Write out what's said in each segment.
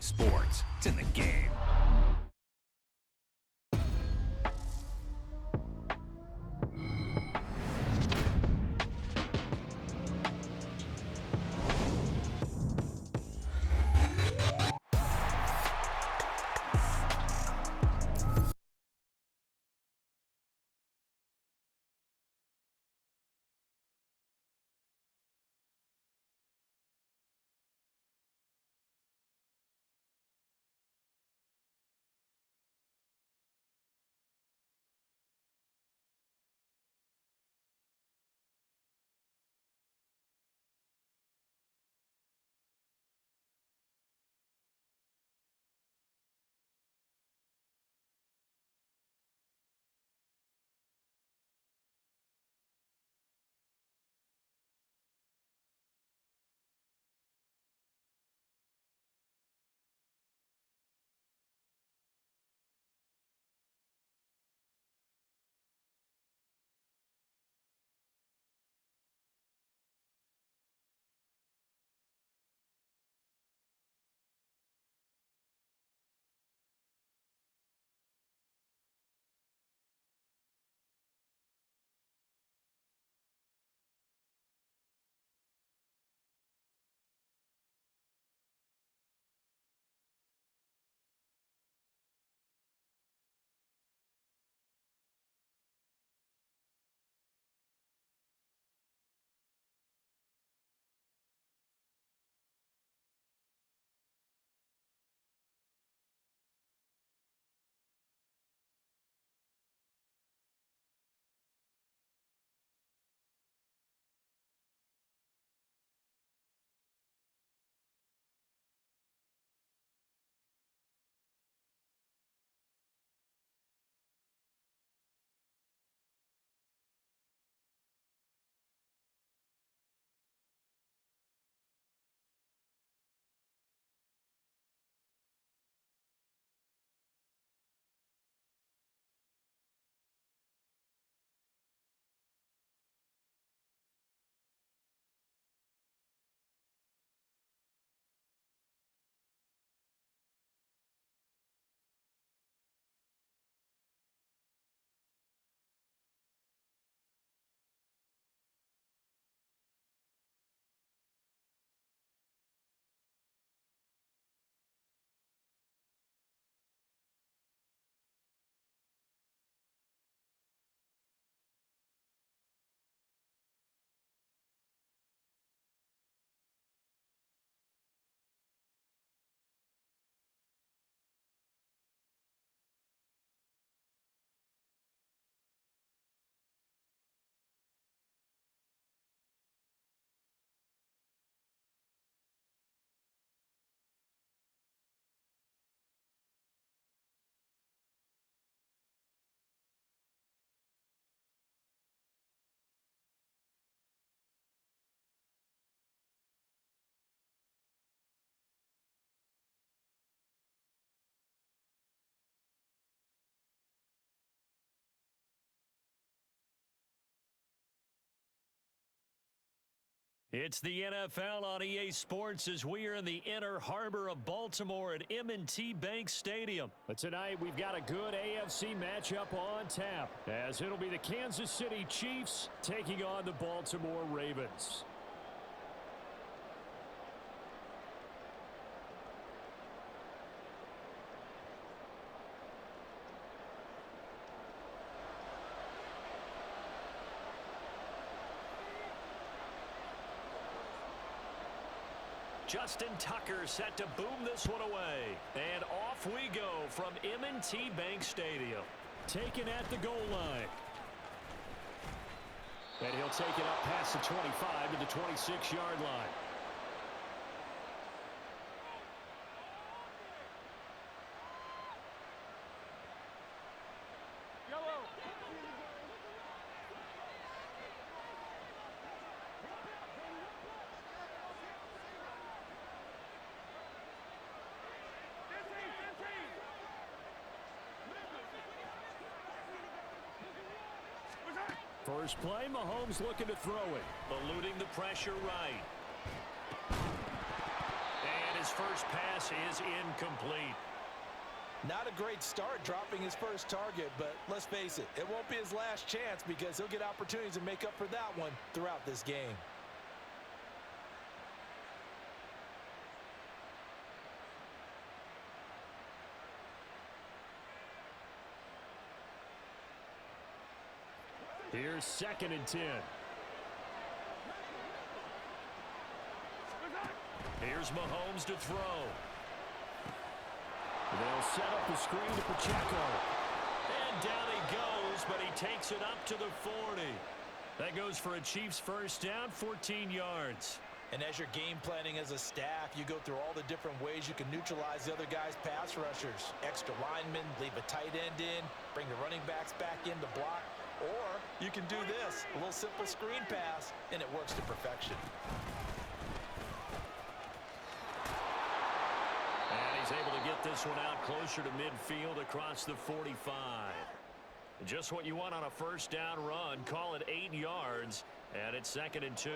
Sports, it's in the game. It's the NFL on EA Sports as we are in the inner harbor of Baltimore at M&T Bank Stadium. But tonight we've got a good AFC matchup on tap, as it'll be the Kansas City Chiefs taking on the Baltimore Ravens. Justin Tucker set to boom this one away. And off we go from M&T Bank Stadium. Taken at the goal line. And he'll take it up past the 25 to the 26-yard line. First play, Mahomes looking to throw it. Eluding the pressure right. And his his first pass is incomplete. Not a great start dropping his first target, but let's face it, it won't be his last chance because he'll get opportunities to make up for that one throughout this game. Here's 2nd and 10. Here's Mahomes to throw. They'll set up the screen to Pacheco. And down he goes, but he takes it up to the 40. That goes for a Chiefs first down, 14 yards. And as you're game planning as a staff, you go through all the different ways you can neutralize the other guy's pass rushers. Extra linemen, leave a tight end in, bring the running backs back in to block. Or you can do this, a little simple screen pass, and it works to perfection. And he's able to get this one out closer to midfield across the 45. Just what you want on a first down run. Call it 8 yards, and it's 2nd and 2.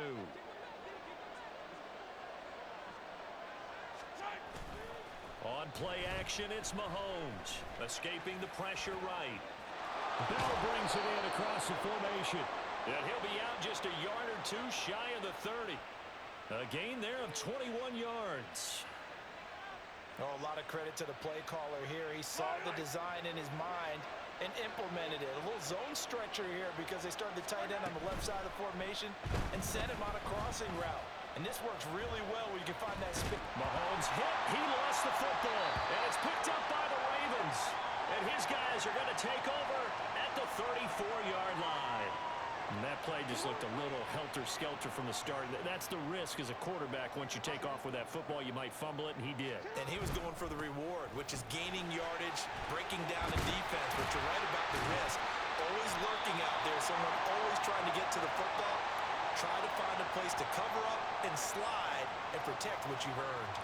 On play action, it's Mahomes, escaping the pressure right. Bell brings it in across the formation. And he'll be out just a yard or two shy of the 30. A gain there of 21 yards. Oh, a lot of credit to the play caller here. He saw the design in his mind and implemented it. A little zone stretcher here because they started the tight end on the left side of the formation and sent him on a crossing route. And this works really well where you can find that spin. Mahomes hit. He lost the football. And it's picked up by the Ravens. And his guys are going to take over at the 34-yard line. And that play just looked a little helter-skelter from the start. That's the risk as a quarterback. Once you take off with that football, you might fumble it, and he did. And he was going for the reward, which is gaining yardage, breaking down the defense. But you're right about the risk. Always lurking out there. Someone always trying to get to the football. Try to find a place to cover up and slide and protect what you've earned.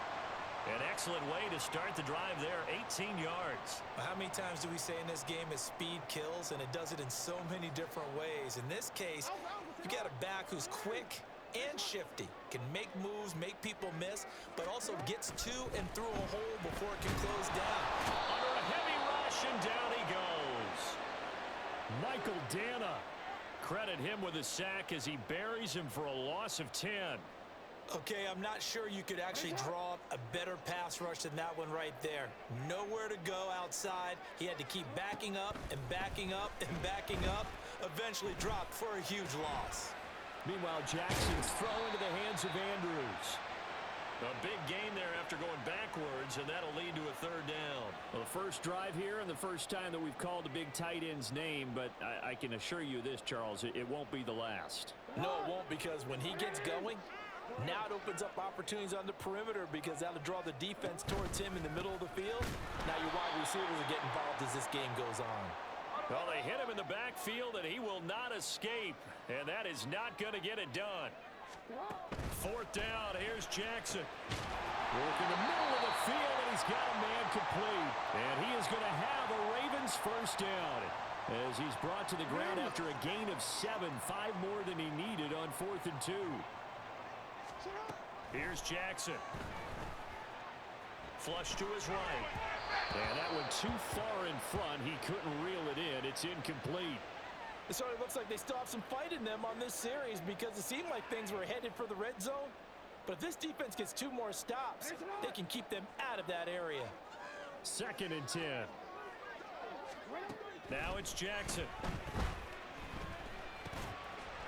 An excellent way to start the drive there, 18 yards. How many times do we say in this game is speed kills, and it does it in so many different ways. In this case, you got a back who's quick and shifty, can make moves, make people miss, but also gets to and through a hole before it can close down. Under a heavy rush, and down he goes. Michael Dana. Credit him with a sack as he buries him for a loss of 10. Okay, I'm not sure you could actually draw up a better pass rush than that one right there. Nowhere to go outside. He had to keep backing up and backing up and backing up. Eventually dropped for a huge loss. Meanwhile, Jackson's throw into the hands of Andrews. A big gain there after going backwards, and that'll lead to a 3rd down. Well, the first drive here and the first time that we've called the big tight end's name, but I can assure you this, Charles, it won't be the last. No, it won't, because when he gets going, now it opens up opportunities on the perimeter because that'll draw the defense towards him in the middle of the field. Now your wide receivers will get involved as this game goes on. Well, they hit him in the backfield, and he will not escape, and that is not going to get it done. 4th down, here's Jackson. Work in the middle of the field, and he's got a man complete. And he is going to have a Ravens first down as he's brought to the ground after a gain of 7, 5 more than he needed on 4th and 2. Here's Jackson. Flush to his right. And that went too far in front. He couldn't reel it in. It's incomplete. It sort of looks like they still have some fight in them on this series because it seemed like things were headed for the red zone. But if this defense gets 2 more stops, they can keep them out of that area. 2nd and 10. Now it's Jackson.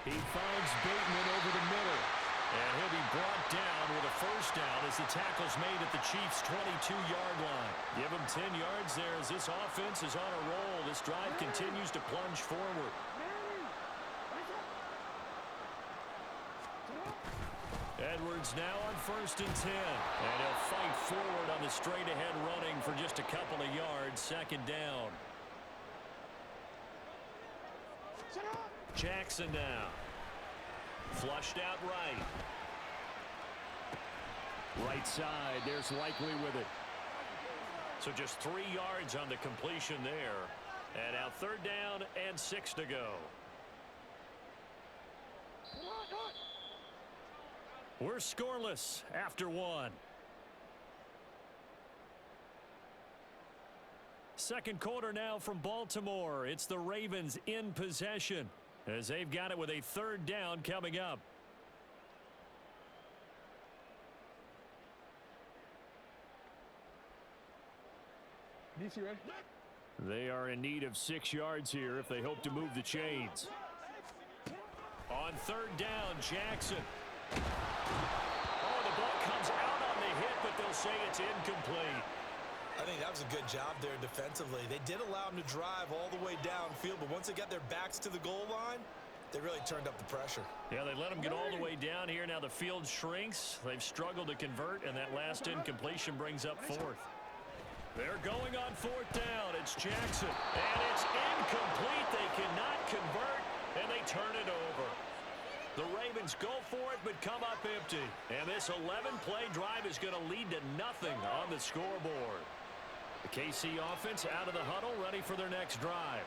He finds Bateman over the middle. And he'll be brought down with a first down as the tackle's made at the Chiefs' 22-yard line. Give him 10 yards there as this offense is on a roll. This drive continues to plunge forward. Edwards now on 1st and 10. And he'll fight forward on the straight-ahead running for just a couple of yards. 2nd down. Jackson now. Flushed out right. Right side, there's Likely with it. So just 3 yards on the completion there. And now 3rd down and 6 to go. We're scoreless after 1. second quarter now from Baltimore. It's the Ravens in possession as they've got it with a third down coming up. DC ready? They are in need of 6 yards here if they hope to move the chains. On third down, Jackson. Oh, the ball comes out on the hit, but they'll say it's incomplete. I think that was a good job there defensively. They did allow them to drive all the way downfield, but once they got their backs to the goal line, they really turned up the pressure. Yeah, they let them get all the way down here. Now the field shrinks. They've struggled to convert, and that last incompletion brings up fourth. They're going on fourth down. It's Jackson, and it's incomplete. They cannot convert, and they turn it over. The Ravens go for it, but come up empty. And this 11-play drive is going to lead to nothing on the scoreboard. The KC offense out of the huddle, ready for their next drive.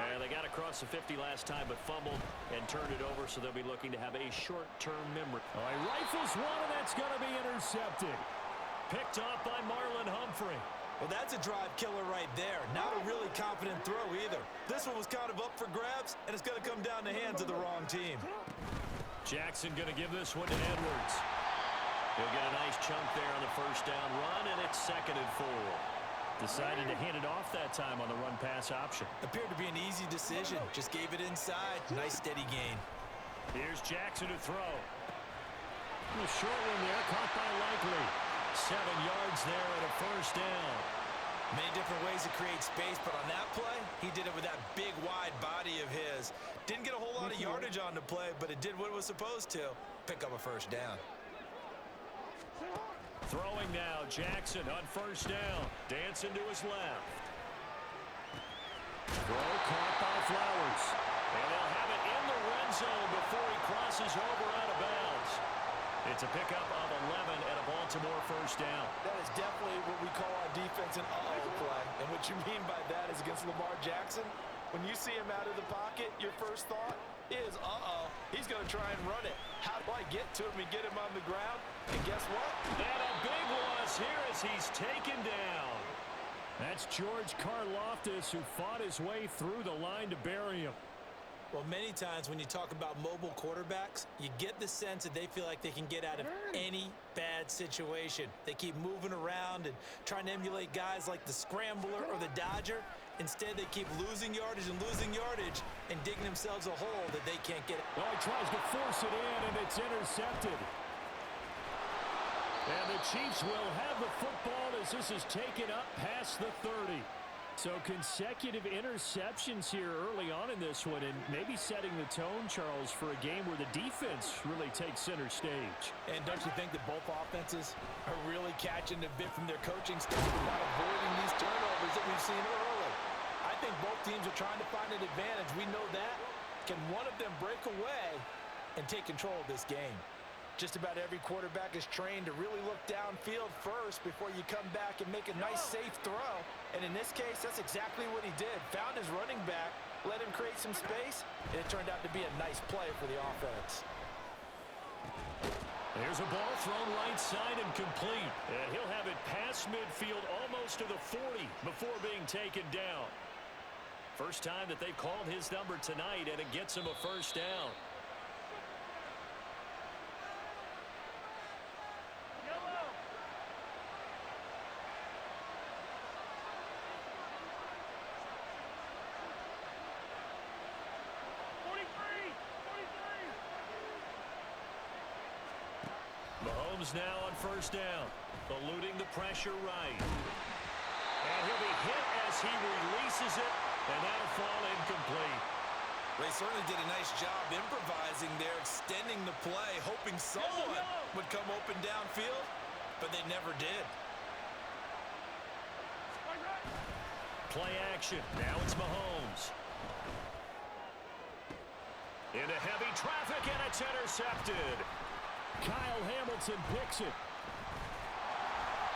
And they got across the 50 last time, but fumbled and turned it over, so they'll be looking to have a short-term memory. Oh, he rifles one, and that's going to be intercepted. Picked off by Marlon Humphrey. Well, that's a drive killer right there. Not a really confident throw either. This one was kind of up for grabs, and it's going to come down the hands of the wrong team. Jackson going to give this one to Edwards. He'll get a nice chunk there on the first down run, and it's 2nd and 4. Decided to hand it off that time on the run-pass option. Appeared to be an easy decision. Just gave it inside. Nice steady gain. Here's Jackson to throw. A short one there, caught by Likely. 7 yards there and a first down. Many different ways to create space, but on that play, he did it with that big, wide body of his. Didn't get a whole lot of yardage on the play, but it did what it was supposed to. Pick up a first down. Throwing now, Jackson on first down. Dancing to his left. Throw caught by Flowers. And they'll have it in the red zone before he crosses over out of bounds. It's a pickup of 11 and a Baltimore first down. That is definitely what we call our defense an uh-oh play. And what you mean by that is against Lamar Jackson, when you see him out of the pocket, your first thought is, uh-oh, he's going to try and run it. How do I get to him and get him on the ground? And guess what? And a big loss here as he's taken down. That's George Karlaftis, who fought his way through the line to bury him. Well, many times when you talk about mobile quarterbacks, you get the sense that they feel like they can get out of any bad situation. They keep moving around and trying to emulate guys like the Scrambler or the Dodger. Instead, they keep losing yardage and digging themselves a hole that they can't get. Well, he tries to force it in, and it's intercepted. And the Chiefs will have the football as this is taken up past the 30. So consecutive interceptions here early on in this one, and maybe setting the tone, Charles, for a game where the defense really takes center stage. And don't you think that both offenses are really catching a bit from their coaching staff about avoiding these turnovers that we've seen early? I think both teams are trying to find an advantage. We know that. Can one of them break away and take control of this game? Just about every quarterback is trained to really look downfield first before you come back and make a nice, safe throw. And in this case, that's exactly what he did. Found his running back, let him create some space, and it turned out to be a nice play for the offense. There's a ball thrown right side and complete. And he'll have it past midfield almost to the 40 before being taken down. First time that they've called his number tonight, and it gets him a first down. Mahomes now on first down, eluding the pressure right. And he'll be hit as he releases it, and that'll fall incomplete. They certainly did a nice job improvising there, extending the play, hoping someone would come open downfield, but they never did. Play action. Now it's Mahomes. Into heavy traffic, and it's intercepted. Kyle Hamilton picks it.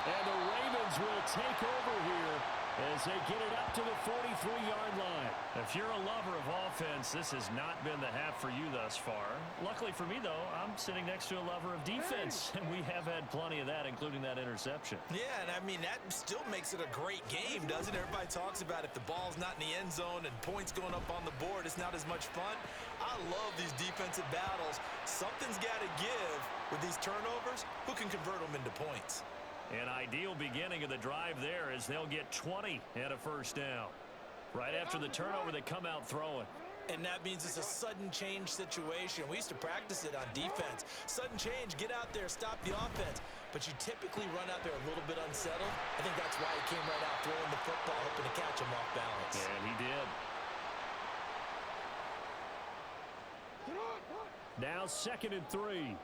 And the Ravens will take over here as they get it up to the 43-yard line. If you're a lover of offense, this has not been the half for you thus far. Luckily for me, though, I'm sitting next to a lover of defense, and we have had plenty of that, including that interception. Yeah, and I mean, that still makes it a great game, doesn't it? Everybody talks about if the ball's not in the end zone and points going up on the board, it's not as much fun. I love these defensive battles. Something's got to give with these turnovers. Who can convert them into points? An ideal beginning of the drive there as they'll get 20 and a first down. Right after the turnover, they come out throwing. And that means it's a sudden change situation. We used to practice it on defense. Sudden change, get out there, stop the offense. But you typically run out there a little bit unsettled. I think that's why he came right out throwing the football, hoping to catch him off balance. And he did. Now 2nd and 3.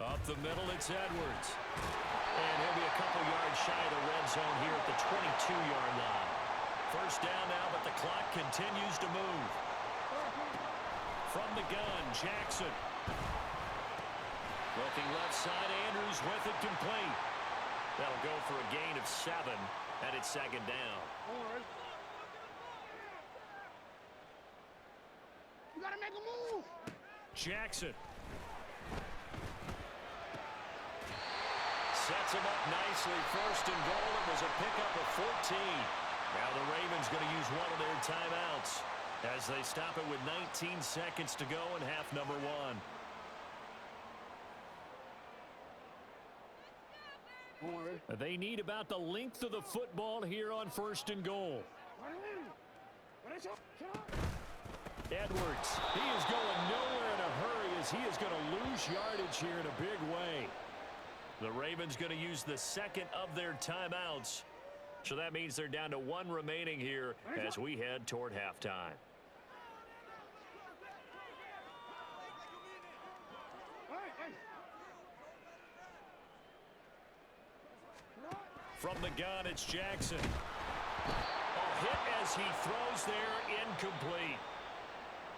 Up the middle, it's Edwards. And he'll be a couple yards shy of the red zone here at the 22-yard line. First down now, but the clock continues to move. From the gun, Jackson. Looking left side, Andrews with it complete. That'll go for a gain of 7, and it's 2nd down. You gotta make a move. Jackson. Sets him up nicely. 1st and goal. It was a pickup of 14. Now the Ravens going to use one of their timeouts as they stop it with 19 seconds to go in half number 1. They need about the length of the football here on 1st and goal. Edwards, he is going nowhere in a hurry as he is going to lose yardage here in a big way. The Ravens going to use the 2nd of their timeouts. So that means they're down to 1 remaining here as we head toward halftime. From the gun, it's Jackson. A hit as he throws there, incomplete.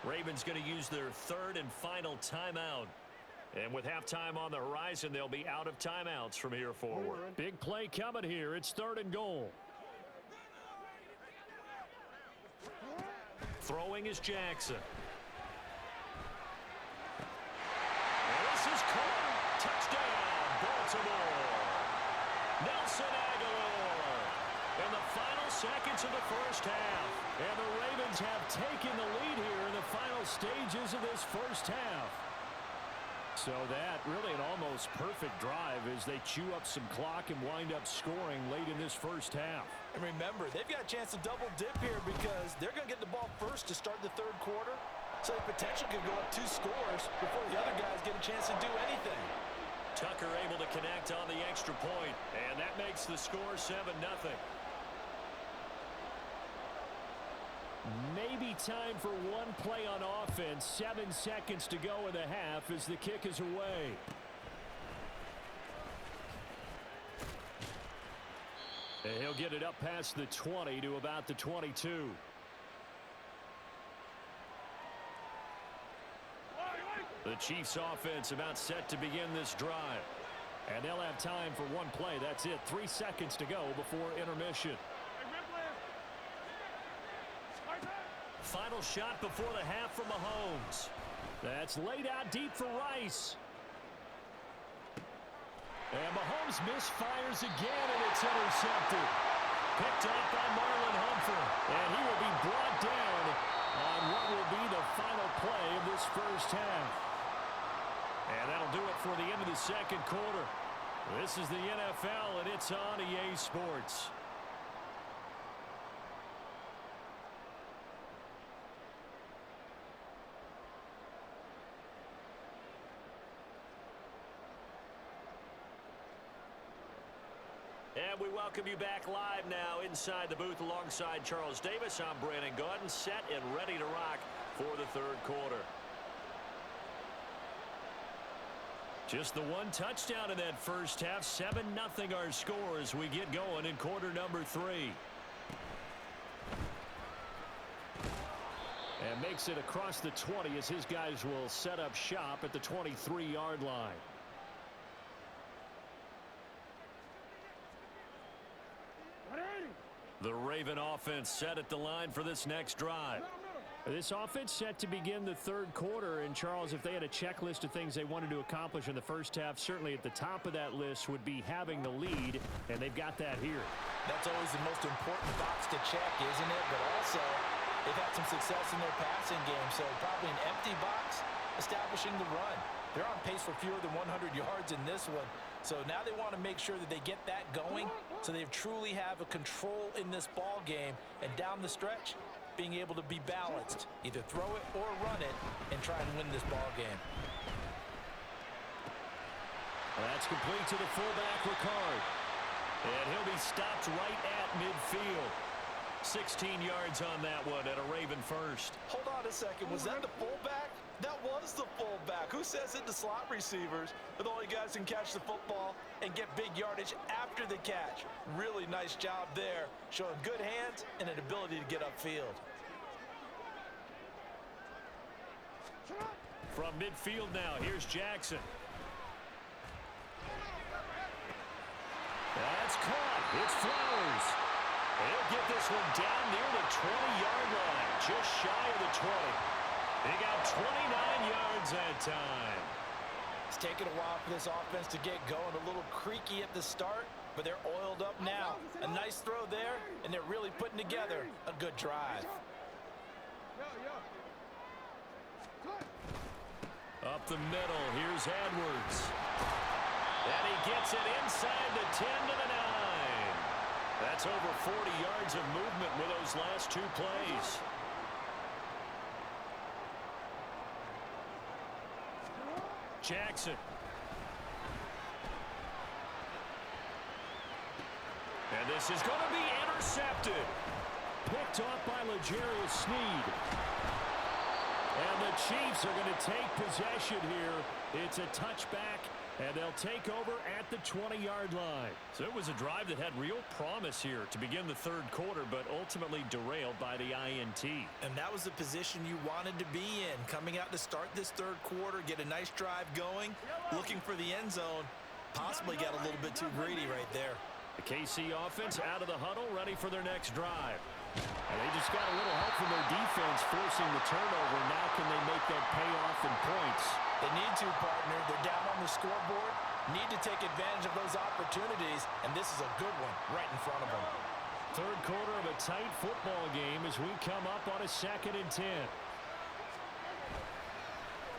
Ravens going to use their 3rd and final timeout. And with halftime on the horizon, they'll be out of timeouts from here forward. Big play coming here. It's 3rd and goal. Throwing is Jackson. And this is caught. Touchdown, Baltimore. Nelson Aguilar. In the final seconds of the first half. And the Ravens have taken the lead here in the final stages of this first half. So that really an almost perfect drive as they chew up some clock and wind up scoring late in this first half. And remember, they've got a chance to double dip here because they're going to get the ball first to start the 3rd quarter. So they potentially could go up 2 scores before the other guys get a chance to do anything. Tucker able to connect on the extra point, and that makes the score 7-0. Maybe time for one play on offense. 7 seconds to go in the half as the kick is away. And he'll get it up past the 20 to about the 22. The Chiefs offense about set to begin this drive. And they'll have time for one play. That's it. 3 seconds to go before intermission. Final shot before the half from Mahomes. That's laid out deep for Rice. And Mahomes misfires again, and it's intercepted. Picked up by Marlon Humphrey. And he will be brought down on what will be the final play of this first half. And that'll do it for the end of the 2nd quarter. This is the NFL, and it's on EA Sports. And we welcome you back live now inside the booth alongside Charles Davis. I'm Brandon Gaudin, set and ready to rock for the 3rd quarter. Just the 1 touchdown in that first half. 7-0 our score as we get going in quarter number 3. And makes it across the 20 as his guys will set up shop at the 23-yard line. The Raven offense set at the line for this next drive. This offense set to begin the third quarter. And, Charles, if they had a checklist of things they wanted to accomplish in the first half, certainly at the top of that list would be having the lead, and they've got that here. That's always the most important box to check, isn't it? But also, they've had some success in their passing game, so probably an empty box establishing the run. They're on pace for fewer than 100 yards in this one. So now they want to make sure that they get that going so they truly have a control in this ball game. And down the stretch, being able to be balanced, either throw it or run it, and try and win this ball game. Well, that's complete to the fullback, Ricard. And he'll be stopped right at midfield. 16 yards on that one at a Raven first. Hold on a second. Was that the fullback? That was the fullback. Who says it to slot receivers? But the only guys can catch the football and get big yardage after the catch. Really nice job there, showing good hands and an ability to get upfield. From midfield now, here's Jackson. That's caught. It's Flowers. He'll get this one down near the 20-yard line, just shy of the 20. They got 29 yards that time. It's taken a while for this offense to get going. A little creaky at the start, but they're oiled up now. A nice throw there, and they're really putting together a good drive. Up the middle, here's Edwards. And he gets it inside the 10 to the 9. That's over 40 yards of movement with those last two plays. Jackson. And this is going to be intercepted. Picked off by L'Jarius Sneed. And the Chiefs are going to take possession here. It's a touchback, and they'll take over at the 20-yard line. So it was a drive that had real promise here to begin the third quarter, but ultimately derailed by the INT. And that was the position you wanted to be in. Coming out to start this third quarter, get a nice drive going, looking for the end zone. Possibly got a little bit too greedy right there. The KC offense out of the huddle, ready for their next drive. And they just got a little help from their defense forcing the turnover. Now can they make that pay off in points? They need to, partner. They're down on the scoreboard. Need to take advantage of those opportunities, and this is a good one right in front of them. Third quarter of a tight football game as we come up on a 2nd and 10.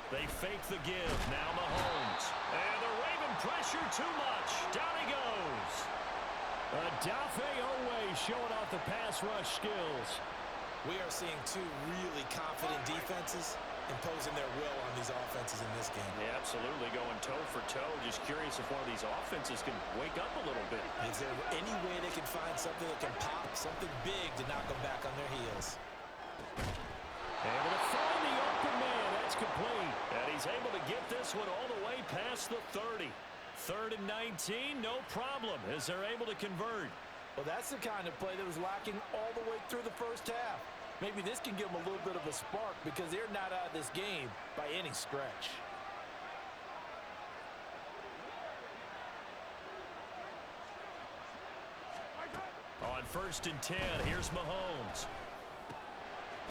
They fake the give. Now Mahomes. And the Raven pressure too much. Down he goes. Odafe Oweh showing off the pass rush skills. We are seeing two really confident defenses imposing their will on these offenses in this game. Yeah, absolutely, going toe for toe. Just curious if one of these offenses can wake up a little bit. Is there any way they can find something that can pop, something big to knock them back on their heels? Able to find the open man. That's complete. And he's able to get this one all the way past the 30. 3rd and 19, no problem, as they're able to convert. Well, that's the kind of play that was lacking all the way through the first half. Maybe this can give them a little bit of a spark because they're not out of this game by any stretch. On 1st and 10, here's Mahomes.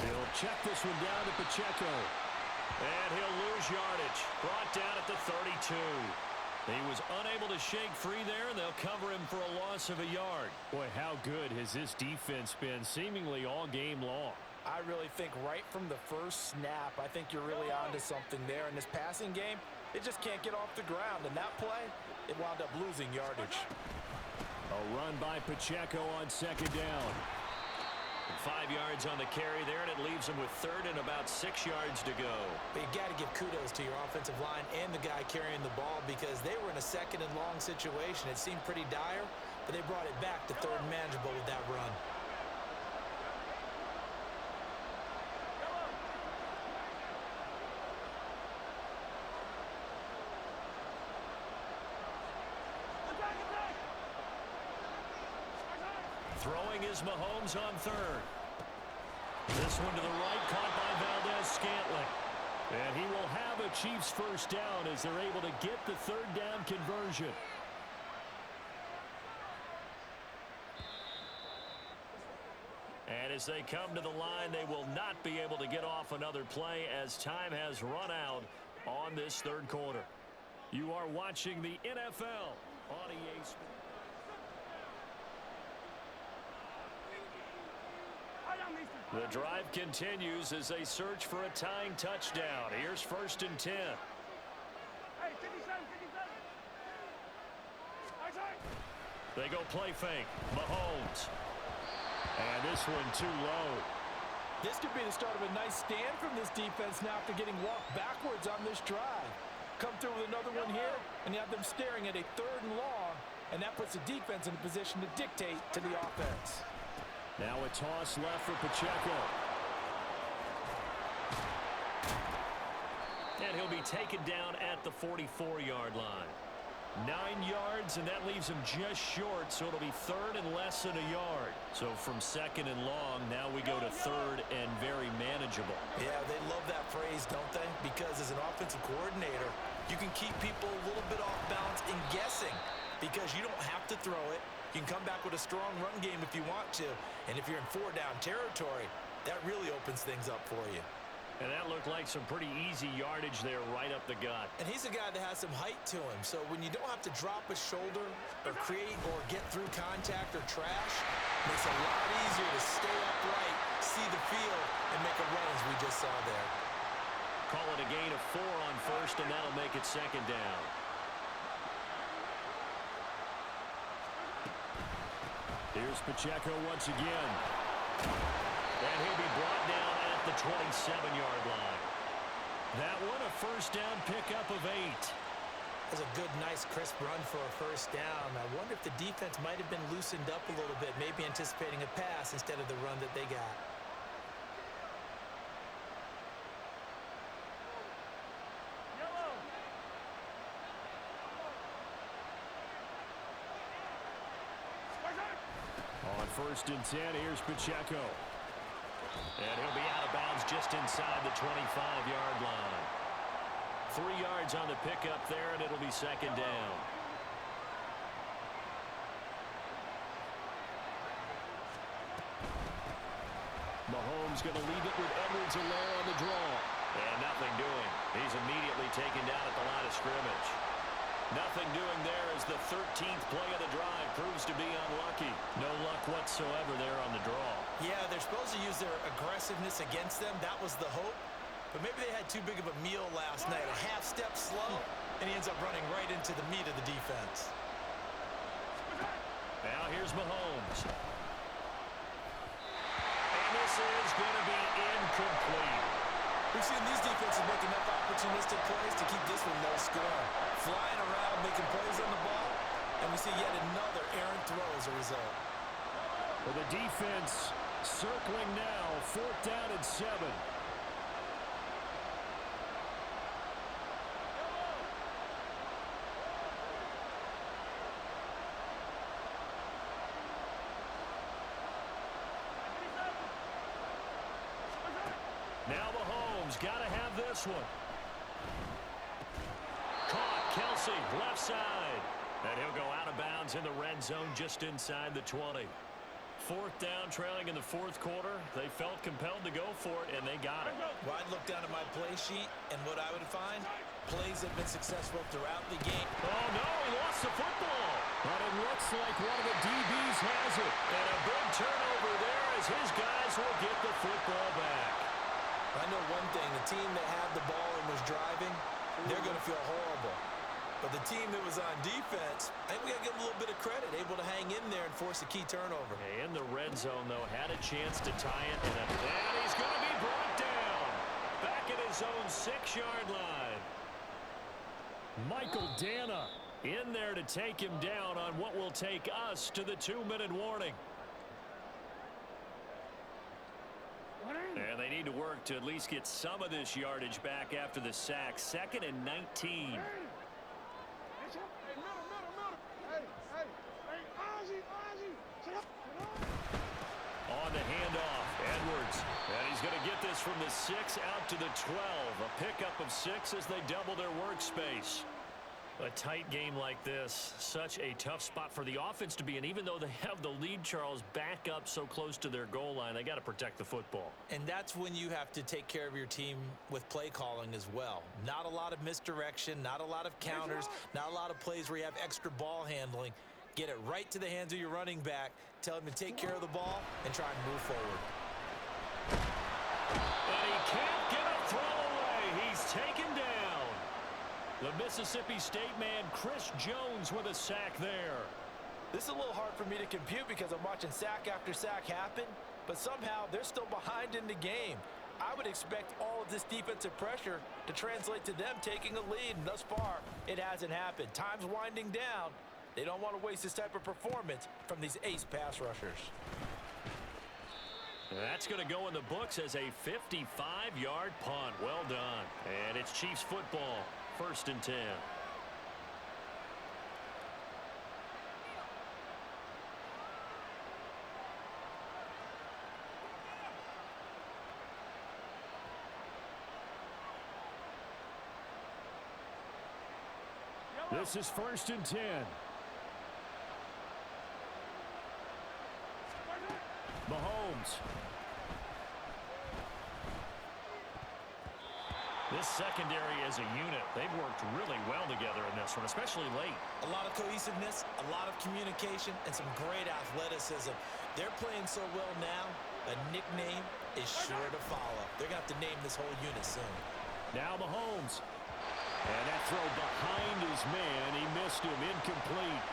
He'll check this one down to Pacheco. And he'll lose yardage. Brought down at the 32. He was unable to shake free there, and they'll cover him for a loss of a yard. Boy, how good has this defense been seemingly all game long? I really think right from the first snap, I think you're really onto something there. In this passing game, it just can't get off the ground. And that play, it wound up losing yardage. A run by Pacheco on 2nd down. 5 yards on the carry there, and it leaves them with 3rd and about 6 yards to go. But you got to give kudos to your offensive line and the guy carrying the ball because they were in a 2nd and long situation. It seemed pretty dire, but they brought it back to 3rd and manageable with that run. Throwing is Mahomes on 3rd. This one to the right, caught by Valdez-Scantling. And he will have a Chiefs first down as they're able to get the third down conversion. And as they come to the line, they will not be able to get off another play as time has run out on this third quarter. You are watching the NFL on EA Sports. The drive continues as they search for a tying touchdown. Here's 1st and 10. They go play fake. Mahomes. And this one too low. This could be the start of a nice stand from this defense now after getting walked backwards on this drive. Come through with another one here, and you have them staring at a 3rd and long, and that puts the defense in a position to dictate to the offense. Now a toss left for Pacheco. And he'll be taken down at the 44-yard line. 9 yards, and that leaves him just short, so it'll be 3rd and less than a yard. So from 2nd and long, now we go to 3rd and very manageable. Yeah, they love that phrase, don't they? Because as an offensive coordinator, you can keep people a little bit off balance and guessing because you don't have to throw it. You can come back with a strong run game if you want to. And if you're in 4-down territory, that really opens things up for you. And that looked like some pretty easy yardage there right up the gut. And he's a guy that has some height to him. So when you don't have to drop a shoulder or create or get through contact or trash, it makes it a lot easier to stay upright, see the field, and make a run as we just saw there. Call it a gain of 4 on 1st, and that'll make it 2nd down. Here's Pacheco once again. And he'll be brought down at the 27-yard line. That one a 1st down pickup of 8. That's a good, nice, crisp run for a 1st down. I wonder if the defense might have been loosened up a little bit, maybe anticipating a pass instead of the run that they got. On 1st and 10, here's Pacheco. And he'll be out of bounds just inside the 25-yard line. 3 yards on the pickup there, and it'll be 2nd down. Mahomes going to leave it with Edwards-Helaire on the draw. And nothing doing. He's immediately taken down at the line of scrimmage. Nothing doing there as the 13th play of the drive proves to be unlucky. No luck whatsoever there on the draw. Yeah, they're supposed to use their aggressiveness against them. That was the hope. But maybe they had too big of a meal last night. A half step slow, and he ends up running right into the meat of the defense. Now here's Mahomes. And this is going to be incomplete. We've seen these defenses make enough opportunistic plays to keep this one no score. Flying around, making plays on the ball, and we see yet another errant throw as a result. Well, the defense circling now, 4th down and 7. Now Mahomes got to have this one. Caught, Kelsey, left side. And he'll go out of bounds in the red zone just inside the 20. 4th down, trailing in the 4th quarter. They felt compelled to go for it, and they got it. Well, I'd look down at my play sheet, and what I would find, plays have been successful throughout the game. Oh, no, he lost the football. But it looks like one of the DBs has it. And a big turnover there as his guys will get the football back. I know one thing, the team that had the ball and was driving, they're going to feel horrible. But the team that was on defense, I think we got to give them a little bit of credit, able to hang in there and force a key turnover. In the red zone, though, had a chance to tie it. And he's going to be brought down. Back at his own 6-yard line. Michael Dana in there to take him down on what will take us to the 2-minute warning. And they need to work to at least get some of this yardage back after the sack. 2nd and 19. On the handoff, Edwards. And he's going to get this from the 6 out to the 12. A pickup of 6 as they double their workspace. A tight game like this, such a tough spot for the offense to be in. Even though they have the lead, Charles, back up so close to their goal line, they got to protect the football. And that's when you have to take care of your team with play calling as well. Not a lot of misdirection, not a lot of counters, not a lot of plays where you have extra ball handling. Get it right to the hands of your running back, tell him to take care of the ball, and try and move forward. And he can't get a throw away. He's taken down. The Mississippi State man, Chris Jones, with a sack there. This is a little hard for me to compute because I'm watching sack after sack happen, but somehow they're still behind in the game. I would expect all of this defensive pressure to translate to them taking a lead, and thus far, it hasn't happened. Time's winding down. They don't want to waste this type of performance from these ace pass rushers. That's going to go in the books as a 55-yard punt. Well done. And it's Chiefs football. 1st and 10. This is 1st and 10. Mahomes. This secondary as a unit, they've worked really well together in this one, especially late. A lot of cohesiveness, a lot of communication, and some great athleticism. They're playing so well now, a nickname is sure to follow. They're going to have to name this whole unit soon. Now Mahomes. And that throw behind his man, he missed him, incomplete.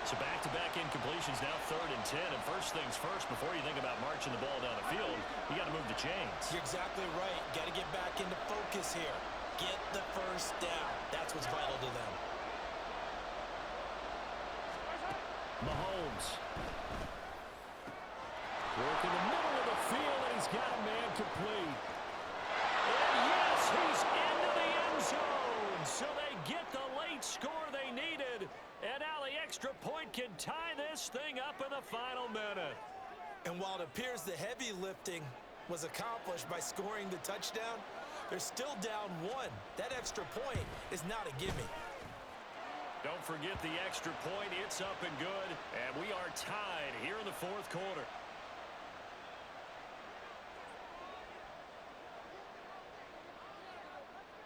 So back-to-back incompletions, now 3rd and 10. And first things first, before you think about marching the ball down the field, you got to move the chains. You're exactly right. Got to get back into focus here. Get the first down. That's what's vital to them. Mahomes. Work in the middle of the field, and he's got a man complete. And yes, he's into the end zone. So they get the late score they needed. And now the extra point can tie this thing up in the final minute. And while it appears the heavy lifting was accomplished by scoring the touchdown, they're still down 1. That extra point is not a gimme. Don't forget the extra point. It's up and good. And we are tied here in the 4th quarter.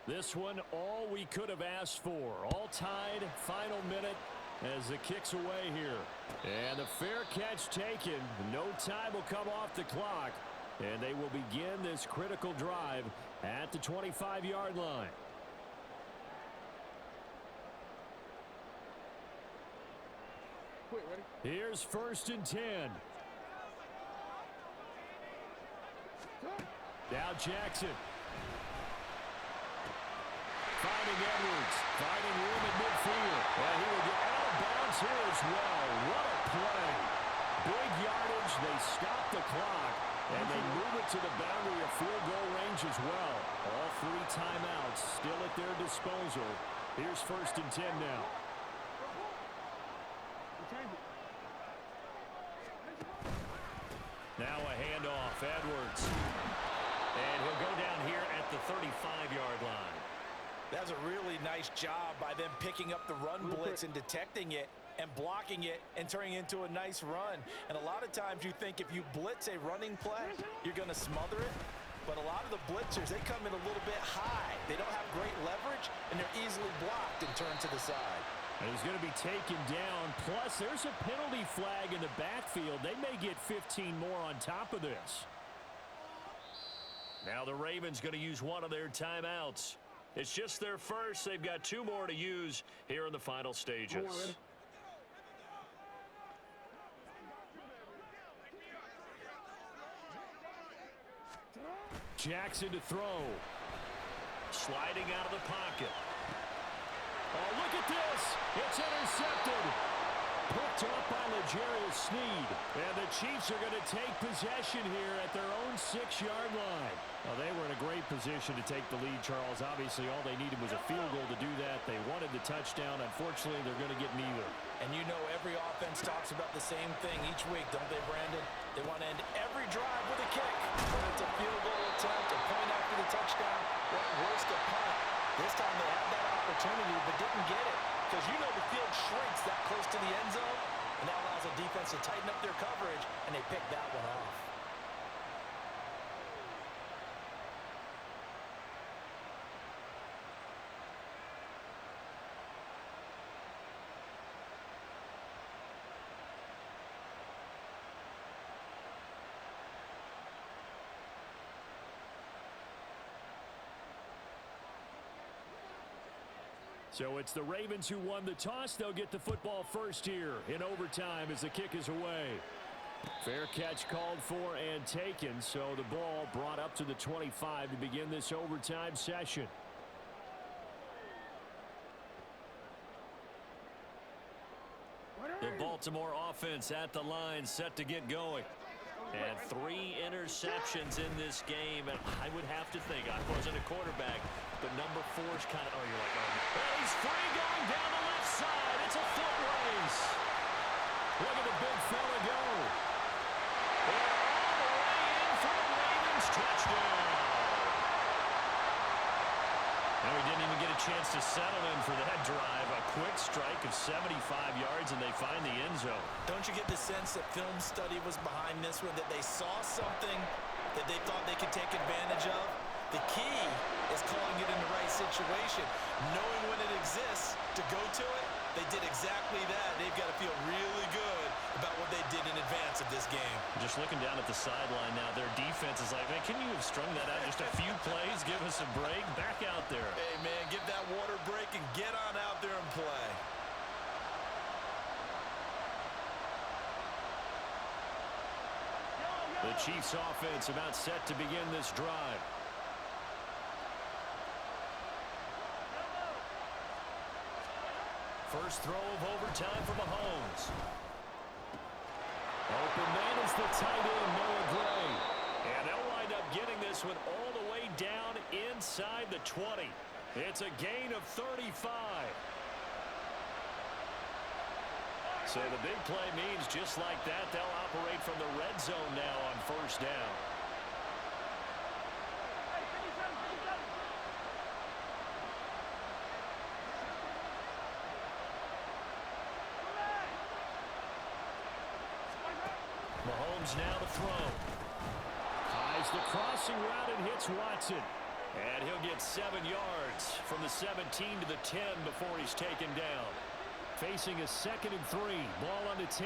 This one, all we could have asked for. All tied, final minute as the kick's away here. And the fair catch taken. No time will come off the clock. And they will begin this critical drive at the 25-yard line. Here's 1st and 10. Now Jackson. Finding Edwards, finding room at midfield. And he will get out of bounds here as well. What a play. Big yardage. They stop the clock. And they move it to the boundary of field goal range as well. All 3 timeouts still at their disposal. Here's 1st and 10 now. Now a handoff. Edwards. And he'll go down here at the 35-yard line. That's a really nice job by them picking up the run blitz and detecting it and blocking it and turning it into a nice run. And a lot of times you think if you blitz a running play, you're going to smother it. But a lot of the blitzers, they come in a little bit high. They don't have great leverage, and they're easily blocked and turned to the side. And he's going to be taken down. Plus, there's a penalty flag in the backfield. They may get 15 more on top of this. Now the Ravens going to use one of their timeouts. It's just their first. They've got 2 more to use here in the final stages. Jackson to throw. Sliding out of the pocket. Oh, look at this. It's intercepted. Picked up by L'Jarius Sneed. And the Chiefs are going to take possession here at their own 6-yard line. Well, they were in a great position to take the lead, Charles. Obviously, all they needed was a field goal to do that. They wanted the touchdown. Unfortunately, they're going to get neither. And you know every offense talks about the same thing each week, don't they, Brandon? They want to end every drive with a kick. Whether it's a field goal attempt, a point after the touchdown, or worse, a punt. This time they had that opportunity but didn't get it. Because you know the field shrinks that close to the end zone, and that allows the defense to tighten up their coverage, and they pick that one off. So it's the Ravens who won the toss. They'll get the football first here in overtime as the kick is away. Fair catch called for and taken, so the ball brought up to the 25 to begin this overtime session. The Baltimore offense at the line, set to get going. And 3 interceptions in this game, and I would have to think, I wasn't a quarterback, but number 4's kind of, you're like, well, he's free going down the left side. It's a foot race. Look at the big fella go. And all the way in for the Ravens touchdown. And we didn't even get a chance to settle in for that drive. A quick strike of 75 yards, and they find the end zone. Don't you get the sense that film study was behind this one, that they saw something that they thought they could take advantage of? The key is calling it in the right situation. Knowing when it exists to go to it, they did exactly that. They've got to feel really good about what they did in advance of this game. Just looking down at the sideline now, their defense is like, man, can you have strung that out just a few plays? Give us a break. Back out there. Hey, man, give that water break and get on out there and play. The Chiefs offense about set to begin this drive. First throw of overtime for Mahomes. Open man is the tight end, Noah Gray. And they'll wind up getting this one all the way down inside the 20. It's a gain of 35. So the big play means just like that, they'll operate from the red zone now on first down. Mahomes now to throw. Tries the crossing route and hits Watson. And he'll get 7 yards from the 17 to the 10 before he's taken down. Facing a 2nd and 3. Ball on the 10.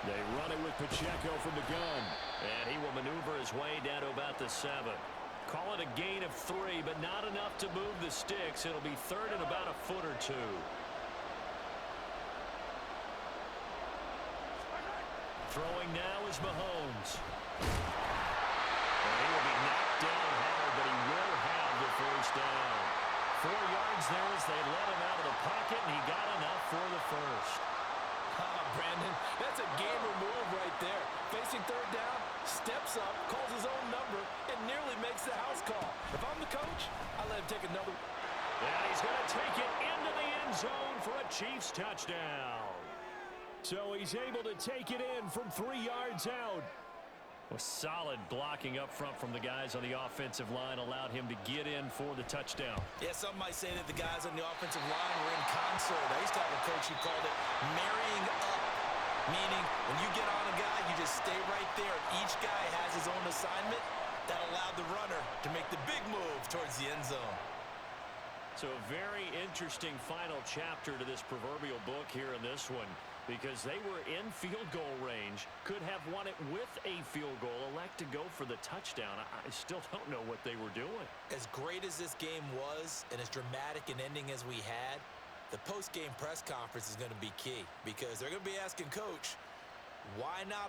They run it with Pacheco from the gun. And he will maneuver his way down to about the 7. Call it a gain of 3, but not enough to move the sticks. It'll be 3rd and about a foot or 2. Throwing now is Mahomes. And he will be knocked down hard, but he will have the first down. 4 yards there as they let him out of the pocket, and he got enough for the first. Brandon, that's a gamer move right there. Facing 3rd down, steps up, calls his own number, and nearly makes the house call. If I'm the coach, I let him take another. And he's going to take it into the end zone for a Chiefs touchdown. So he's able to take it in from 3 yards out. Well, solid blocking up front from the guys on the offensive line allowed him to get in for the touchdown. Yeah, some might say that the guys on the offensive line were in concert. I used to have a coach who called it marrying up, meaning when you get on a guy, you just stay right there. Each guy has his own assignment. That allowed the runner to make the big move towards the end zone. So a very interesting final chapter to this proverbial book here in this one, because they were in field goal range, could have won it with a field goal, elect to go for the touchdown. I still don't know what they were doing. As great as this game was and as dramatic an ending as we had, the post-game press conference is going to be key, because they're going to be asking Coach, why not a